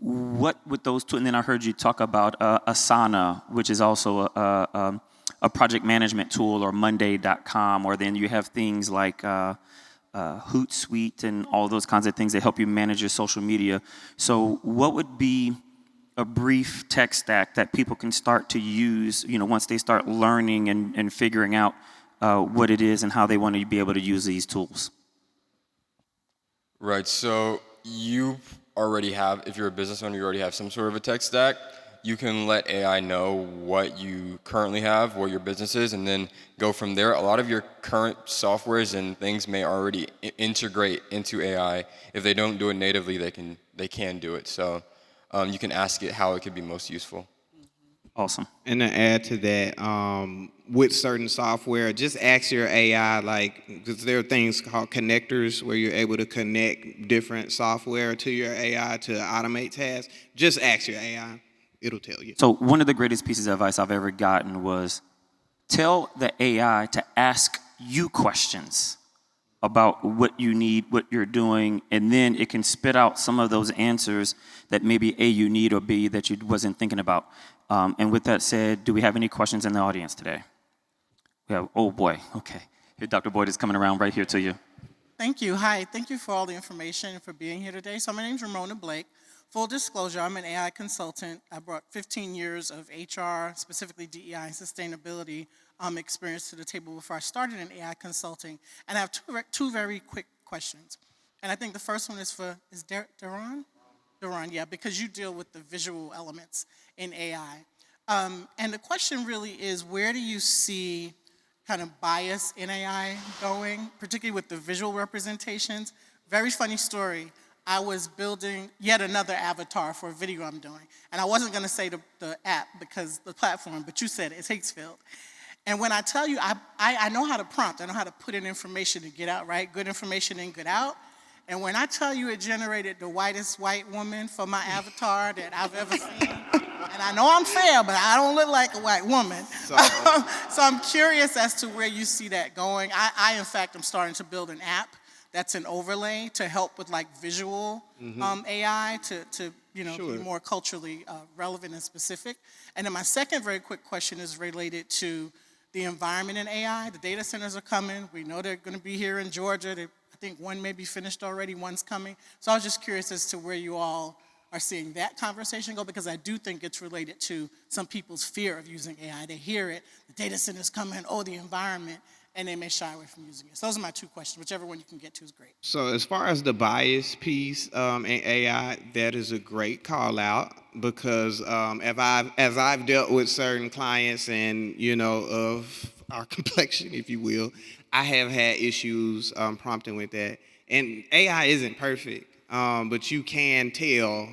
What would those two, and then I heard you talk about Asana, which is also a project management tool, or Monday.com, or then you have things like Hootsuite and all those kinds of things that help you manage your social media. So what would be a brief tech stack that people can start to use, once they start learning and figuring out what it is and how they want to be able to use these tools? Right, so you already have, if you're a business owner, you already have some sort of a tech stack. You can let AI know what you currently have, what your business is, and then go from there. A lot of your current softwares and things may already integrate into AI. If they don't do it natively, they can do it. So you can ask it how it could be most useful. Awesome. And to add to that, with certain software, just ask your AI, because there are things called connectors where you're able to connect different software to your AI to automate tasks. Just ask your AI. It'll tell you. So one of the greatest pieces of advice I've ever gotten was tell the AI to ask you questions about what you need, what you're doing, and then it can spit out some of those answers that maybe A, you need, or B, that you wasn't thinking about. And with that said, do we have any questions in the audience today? We have, oh boy, okay. Here, Dr. Boyd is coming around right here to you. Thank you. Hi, thank you for all the information and for being here today. So my name is Ramona Blake. Full disclosure, I'm an AI consultant. I brought 15 years of HR, specifically DEI and sustainability experience to the table before I started in AI consulting. And I have two very quick questions. And I think the first one is DeRone? DeRone, yeah, because you deal with the visual elements in AI. And the question really is, where do you see kind of bias in AI going, particularly with the visual representations? Very funny story. I was building yet another avatar for a video I'm doing. And I wasn't going to say the app because the platform, but you said it, it's Hakesfield. And when I tell you, I know how to prompt. I know how to put in information to get out, right? Good information in, good out. And when I tell you it generated the whitest white woman for my avatar that I've ever seen, and I know I'm fair, but I don't look like a white woman. So I'm curious as to where you see that going. I in fact, am starting to build an app that's an overlay to help with like visual AI to be more culturally relevant and specific. And then my second very quick question is related to the environment in AI. The data centers are coming. We know they're going to be here in Georgia. I think one may be finished already, one's coming. So I was just curious as to where you all are seeing that conversation go, because I do think it's related to some people's fear of using AI. They hear it, the data center's coming, the environment, and they may shy away from using it. So those are my two questions. Whichever one you can get to is great. So as far as the bias piece in AI, that is a great call out, because as I've dealt with certain clients and of our complexion, if you will, I have had issues prompting with that. And AI isn't perfect, but you can tell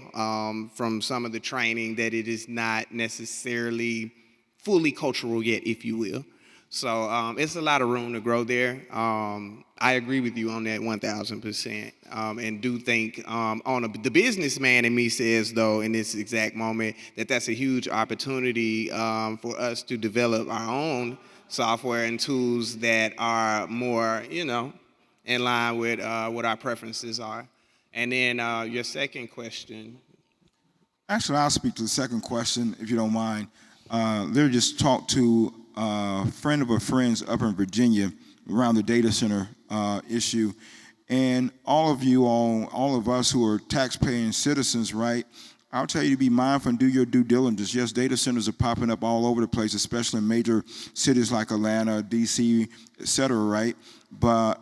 from some of the training that it is not necessarily fully cultural yet, if you will. So it's a lot of room to grow there. I agree with you on that 1,000%, and do think the businessman in me says, though, in this exact moment, that's a huge opportunity for us to develop our own software and tools that are more, in line with what our preferences are. And then your second question. Actually, I'll speak to the second question, if you don't mind. Literally just talked to a friend of a friend's up in Virginia around the data center issue. And all of us who are taxpaying citizens, right, I'll tell you to be mindful and do your due diligence. Yes, data centers are popping up all over the place, especially in major cities like Atlanta, D.C., et cetera, right? But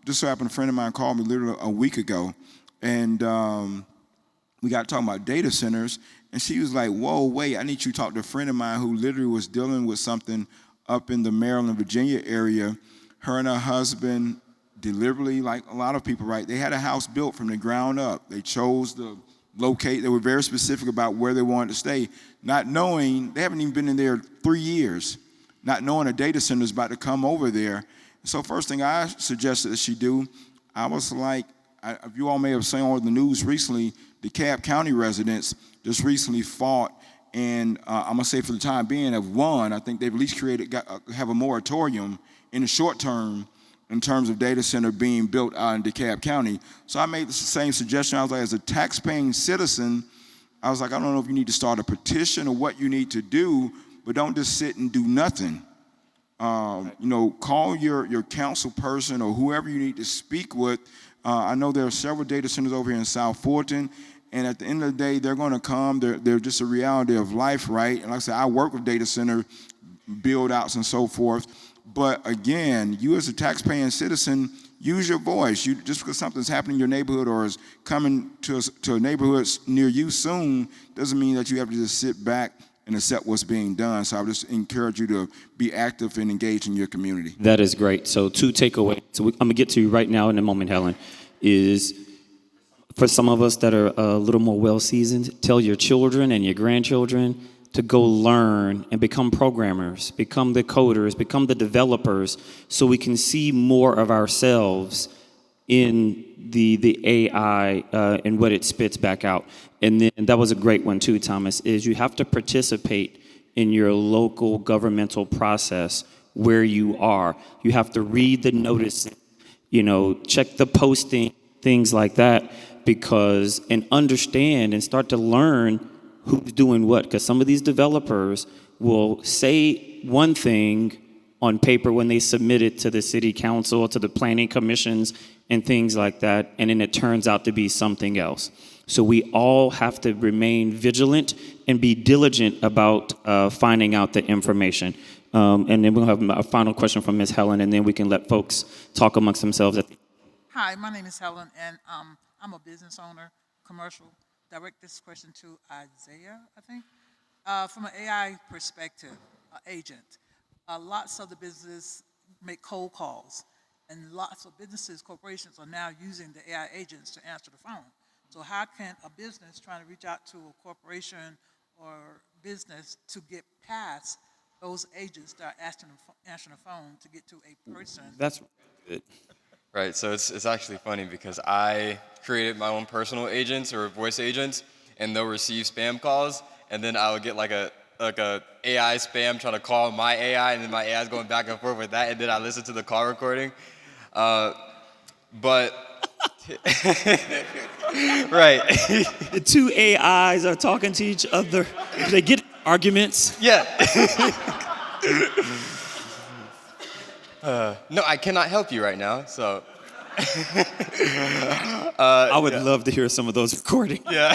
just so happened, a friend of mine called me literally a week ago, and we got talking about data centers, and she was like, whoa, wait, I need you to talk to a friend of mine who literally was dealing with something up in the Maryland, Virginia area. Her and her husband deliberately, like a lot of people, right, they had a house built from the ground up. They chose to locate, they were very specific about where they wanted to stay, not knowing, they haven't even been in there 3 years, not knowing a data center is about to come over there. So first thing I suggested that she do, I was like, you all may have seen on the news recently, the Cobb County residents just recently fought, and I'm gonna say for the time being have won. I think they've at least have a moratorium in the short term in terms of data center being built out in DeKalb County. So I made the same suggestion. I was like, as a tax-paying citizen, I was like, I don't know if you need to start a petition or what you need to do, but don't just sit and do nothing. Call your council person or whoever you need to speak with. I know there are several data centers over here in South Fulton, and at the end of the day, they're gonna come. They're just a reality of life, right? And like I said, I work with data center build-outs and so forth. But again, you as a taxpaying citizen, use your voice. Just because something's happening in your neighborhood or is coming to a neighborhood near you soon, doesn't mean that you have to just sit back and accept what's being done. So I would just encourage you to be active and engaged in your community. That is great. So two takeaways. So I'm going to get to you right now in a moment, Helen, is for some of us that are a little more well-seasoned, tell your children and your grandchildren to go learn and become programmers, become the coders, become the developers, so we can see more of ourselves in the AI and what it spits back out. And then that was a great one too, Thomas, is you have to participate in your local governmental process where you are. You have to read the notices, check the posting, things like that, and understand and start to learn who's doing what, because some of these developers will say one thing on paper when they submit it to the city council, to the planning commissions, and things like that, and then it turns out to be something else. So we all have to remain vigilant and be diligent about finding out the information. And then we'll have a final question from Ms. Helen, and then we can let folks talk amongst themselves. Hi, my name is Helen, and I'm a business owner, commercial. Direct this question to Isaiah, I think. From an AI perspective, agent, lots of the businesses make cold calls, and lots of businesses, corporations are now using the AI agents to answer the phone. So how can a business trying to reach out to a corporation or business to get past those agents that are answering the phone to get to a person. That's good. Right, so it's actually funny because I created my own personal agents or voice agents, and they'll receive spam calls, and then I would get like a AI spam trying to call my AI, and then my AI is going back and forth with that, and then I listen to the call recording. But right, The two AIs are talking to each other. They get arguments. yeah. No, I cannot help you right now, so. I would love to hear some of those recordings. Yeah.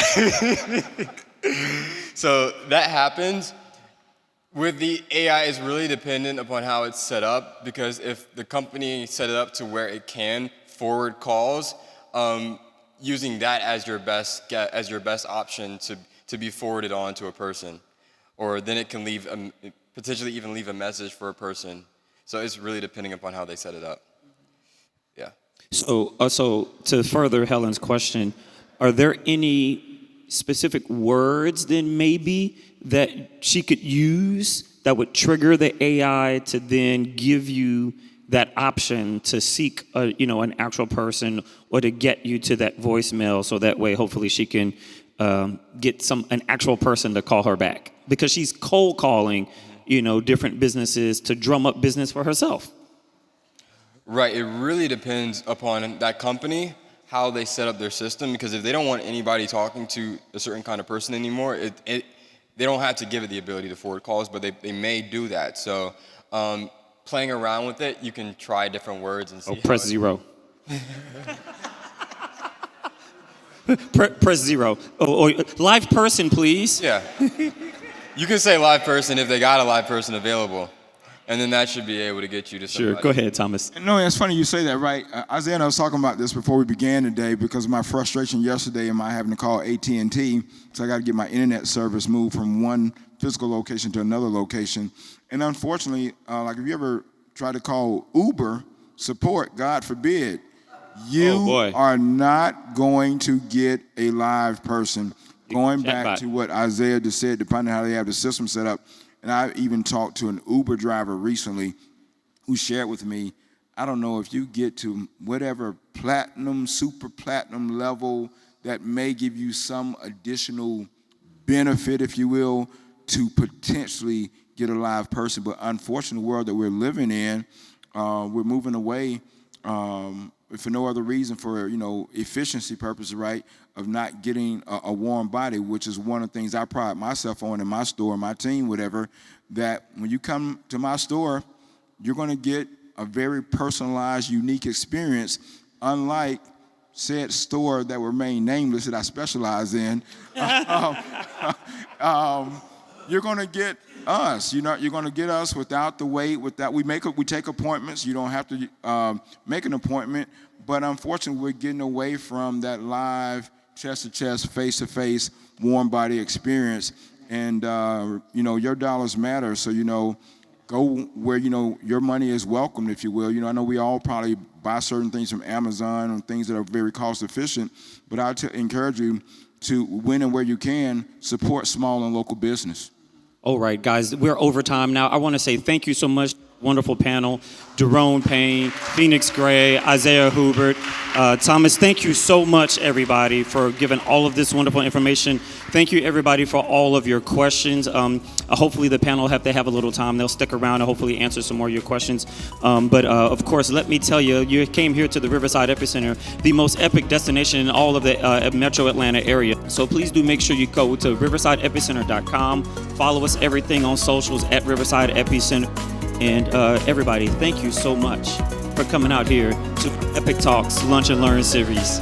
So that happens. With the AI, it's really dependent upon how it's set up, because if the company set it up to where it can forward calls, using that as your best option to be forwarded on to a person, or then it can potentially even leave a message for a person. So it's really depending upon how they set it up. Yeah. So to further Helen's question, are there any specific words then maybe that she could use that would trigger the AI to then give you that option to seek an actual person, or to get you to that voicemail, so that way hopefully she can get an actual person to call her back, because she's cold calling different businesses to drum up business for herself? Right, it really depends upon that company, how they set up their system, because if they don't want anybody talking to a certain kind of person anymore, they don't have to give it the ability to forward calls, but they may do that. So playing around with it, you can try different words and see. Press 0. Press 0. Or live person, please. Yeah. You can say live person if they got a live person available, and then that should be able to get you to somebody. Sure, go ahead, Thomas. No, it's funny you say that, right? Isaiah and I was talking about this before we began today because of my frustration yesterday and my having to call AT&T, so I got to get my internet service moved from one physical location to another location. And unfortunately, like if you ever try to call Uber support, God forbid, you are not going to get a live person. Going back to what Isaiah just said, depending on how they have the system set up, and I even talked to an Uber driver recently who shared with me, I don't know if you get to whatever platinum, super platinum level that may give you some additional benefit, if you will, to potentially get a live person. But unfortunately, the world that we're living in, we're moving away for no other reason, for efficiency purposes, right, of not getting a warm body, which is one of the things I pride myself on in my store, my team, whatever, that when you come to my store, you're going to get a very personalized, unique experience, unlike said store that will remain nameless that I specialize in. You're going to get us. You're going to get us without the wait. We take appointments. You don't have to make an appointment. But unfortunately, we're getting away from that live, chest-to-chest, face-to-face, warm body experience. And your dollars matter. So go where your money is welcomed, if you will. I know we all probably buy certain things from Amazon and things that are very cost efficient. But I encourage you to, when and where you can, support small and local business. All right, guys, we're over time now. I want to say thank you so much. Wonderful panel. DeRone, Payne, Phoenix Gray, Isaiah, Hubert, Thomas. Thank you so much, everybody, for giving all of this wonderful information. Thank you, everybody, for all of your questions. Hopefully, the panel, if they have a little time, they'll stick around and hopefully answer some more of your questions. But of course, let me tell you, you came here to the Riverside EpiCenter, the most epic destination in all of the Metro Atlanta area. So please do make sure you go to riversideepicenter.com. Follow us everything on socials at Riverside EpiCenter. And everybody, thank you so much for coming out here to Epic Talks Lunch and Learn series.